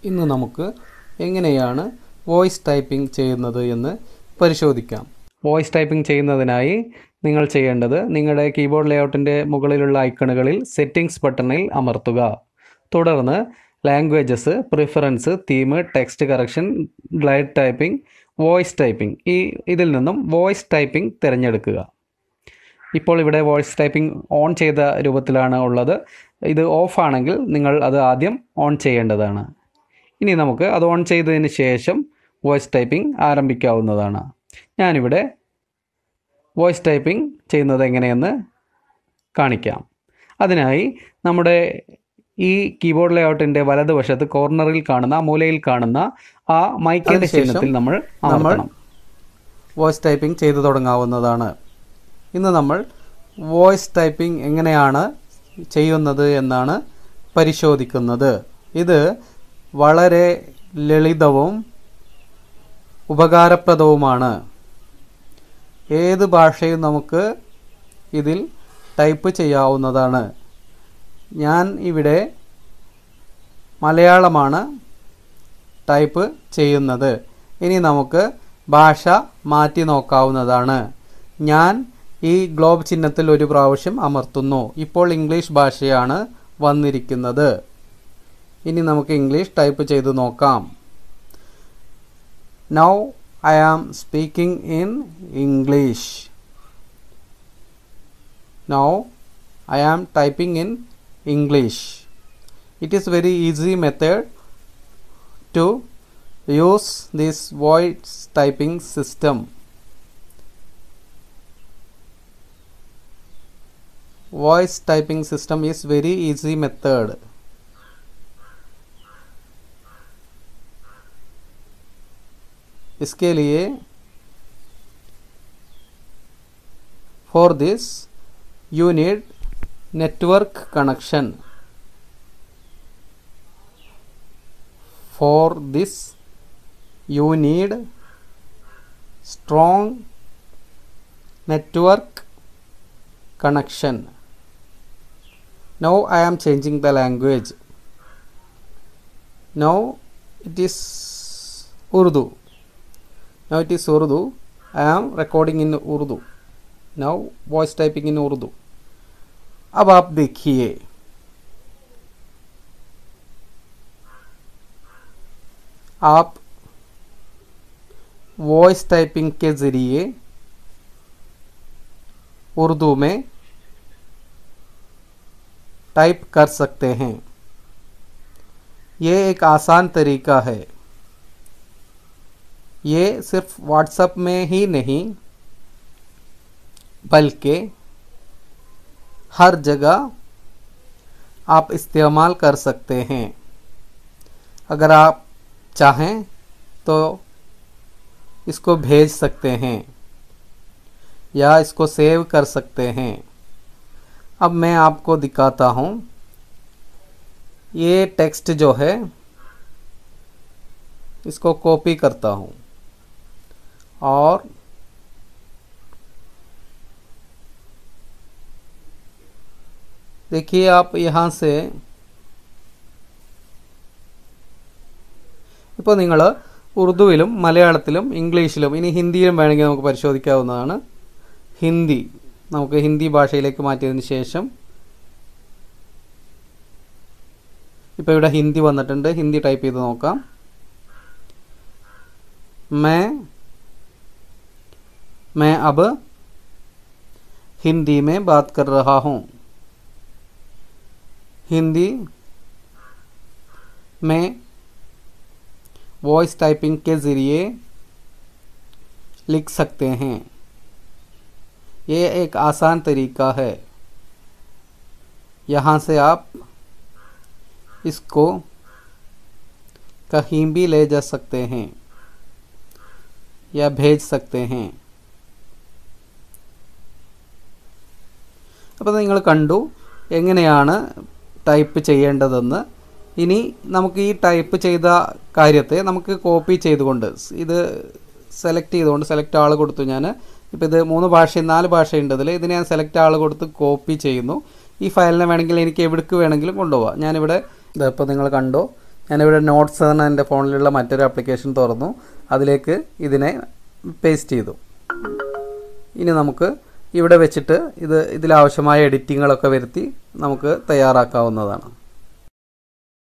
ഇന്ന് നമുക്ക് എങ്ങനെയാണ് വോയിസ് ടൈപ്പിംഗ് ചെയ്യുന്നത് എന്ന് പരിശോധിക്കാം. വോയിസ് ടൈപ്പിംഗ് ചെയ്യുന്നതിനായി നിങ്ങൾ ചെയ്യേണ്ടത് നിങ്ങളുടെ കീബോർഡ് ലേഔട്ടിൻ്റെ മുകളിലുള്ള ഐക്കണുകളിൽ സെറ്റിംഗ്സ് ബട്ടണിൽ അമർത്തുക. തുടർന്ന് languages, preference, theme, text correction, glide typing, voice typing ഇതിൽ നിന്നും വോയിസ് ടൈപ്പിംഗ് തിരഞ്ഞെടുക്കുക. ഇപ്പോൾ ഇവിടെ വോയിസ് ടൈപ്പിംഗ് ഓൺ ചെയ്ത രൂപത്തിലാണ് ഉള്ളത്. ഇത് ഓഫ് ആണെങ്കിൽ നിങ്ങൾ അത് ആദ്യം ഓൺ ചെയ്യേണ്ടതാണ്. ഇനി നമുക്ക് അത് ഓൺ ചെയ്തതിന് ശേഷം വോയിസ് ടൈപ്പിംഗ് ആരംഭിക്കാവുന്നതാണ്. ഞാനിവിടെ വോയിസ് ടൈപ്പിംഗ് ചെയ്യുന്നത് എങ്ങനെയെന്ന് കാണിക്കാം. അതിനായി നമ്മുടെ ഈ കീബോർഡ് ലേഔട്ടിൻ്റെ വലതുവശത്ത് കോർണറിൽ കാണുന്ന മൂലയിൽ കാണുന്ന ആ മൈക്കിൻ്റെ ചിഹ്നത്തിൽ നമ്മൾ വോയിസ് ടൈപ്പിംഗ് ചെയ്തു തുടങ്ങാവുന്നതാണ്. ഇന്ന് നമ്മൾ വോയിസ് ടൈപ്പിംഗ് എങ്ങനെയാണ് ചെയ്യുന്നത് എന്നാണ് പരിശോധിക്കുന്നത്. ഇത് വളരെ ലളിതവും ഉപകാരപ്രദവുമാണ്. ഏത് ഭാഷയും നമുക്ക് ഇതിൽ ടൈപ്പ് ചെയ്യാവുന്നതാണ്. ഞാൻ ഇവിടെ മലയാളമാണ് ടൈപ്പ് ചെയ്യുന്നത്. ഇനി നമുക്ക് ഭാഷ മാറ്റി നോക്കാവുന്നതാണ്. ഞാൻ ഈ ഗ്ലോബ് ചിഹ്നത്തിൽ ഒരു പ്രാവശ്യം അമർത്തുന്നു. ഇപ്പോൾ ഇംഗ്ലീഷ് ഭാഷയാണ് വന്നിരിക്കുന്നത്. ഇനി നമുക്ക് ഇംഗ്ലീഷ് ടൈപ്പ് ചെയ്ത് നോക്കാം. Now I am speaking in English. Now I am typing in English. It is very easy method to use this voice typing system. Voice typing system is very easy method. इसके लिए for this you need network connection. For this you need strong network connection. Now I am changing the language. Now it is Urdu. Now it is Urdu. I am recording in Urdu. Now voice typing in Urdu. अब आप देखिए, आप voice typing के ज़रिए उर्दू में type कर सकते हैं. ये एक आसान तरीका है. ये सिर्फ व्हाट्सएप में ही नहीं बल्कि हर जगह आप इस्तेमाल कर सकते हैं. अगर आप चाहें तो इसको भेज सकते हैं या इसको सेव कर सकते हैं. अब मैं आपको दिखाता हूँ. ये टेक्स्ट जो है इसको कॉपी करता हूँ और देखिए आप यहाँ से ഇപ്പോൾ നിങ്ങൾ ഉറുദുവിലും മലയാളത്തിലും ഇംഗ്ലീഷിലും ഇനി ഹിന്ദിയിലും വേണമെങ്കിൽ നമുക്ക് പരിശോധിക്കാവുന്നതാണ്. നമുക്ക് ഹിന്ദി ഭാഷയിലേക്ക് മാറ്റിയതിന് ശേഷം ഇപ്പോൾ ഇവിടെ ഹിന്ദി വന്നിട്ടുണ്ട്. ഹിന്ദി ടൈപ്പ് ചെയ്ത് നോക്കാം. मैं अब हिंदी में बात कर रहा हूँ. हिंदी में वॉइस टाइपिंग के ज़रिए लिख सकते हैं. ये एक आसान तरीका है. यहाँ से आप इसको कहीं भी ले जा सकते हैं या भेज सकते हैं. അപ്പോൾ നിങ്ങൾ കണ്ടു എങ്ങനെയാണ് ടൈപ്പ് ചെയ്യേണ്ടതെന്ന്. ഇനി നമുക്ക് ഈ ടൈപ്പ് ചെയ്ത കാര്യത്തെ നമുക്ക് കോപ്പി ചെയ്തുകൊണ്ട് ഇത് സെലക്ട് ആൾ കൊടുത്തു. ഞാൻ ഇപ്പോൾ ഇത് 3 ഭാഷയും 4 ഭാഷയുണ്ട് ഇതിൽ. ഇതിന് ഞാൻ സെലക്ട് ആൾ കൊടുത്ത് കോപ്പി ചെയ്യുന്നു. ഈ ഫയലിനെ വേണമെങ്കിൽ എനിക്ക് എവിടേക്ക് വേണമെങ്കിലും കൊണ്ടുപോകാം. ഞാനിവിടെ ഇപ്പോൾ നിങ്ങൾ കണ്ടോ ഞാനിവിടെ നോട്ട്സ് എന്ന എൻ്റെ ഫോണിലുള്ള മറ്റൊരു ആപ്ലിക്കേഷൻ തുറന്നു, അതിലേക്ക് ഇതിനെ പേസ്റ്റ് ചെയ്തു. ഇനി നമുക്ക് ഇവിടെ വെച്ചിട്ട് ഇതിലാവശ്യമായ എഡിറ്റിങ്ങുകളൊക്കെ വരുത്തി നമുക്ക് തയ്യാറാക്കാവുന്നതാണ്.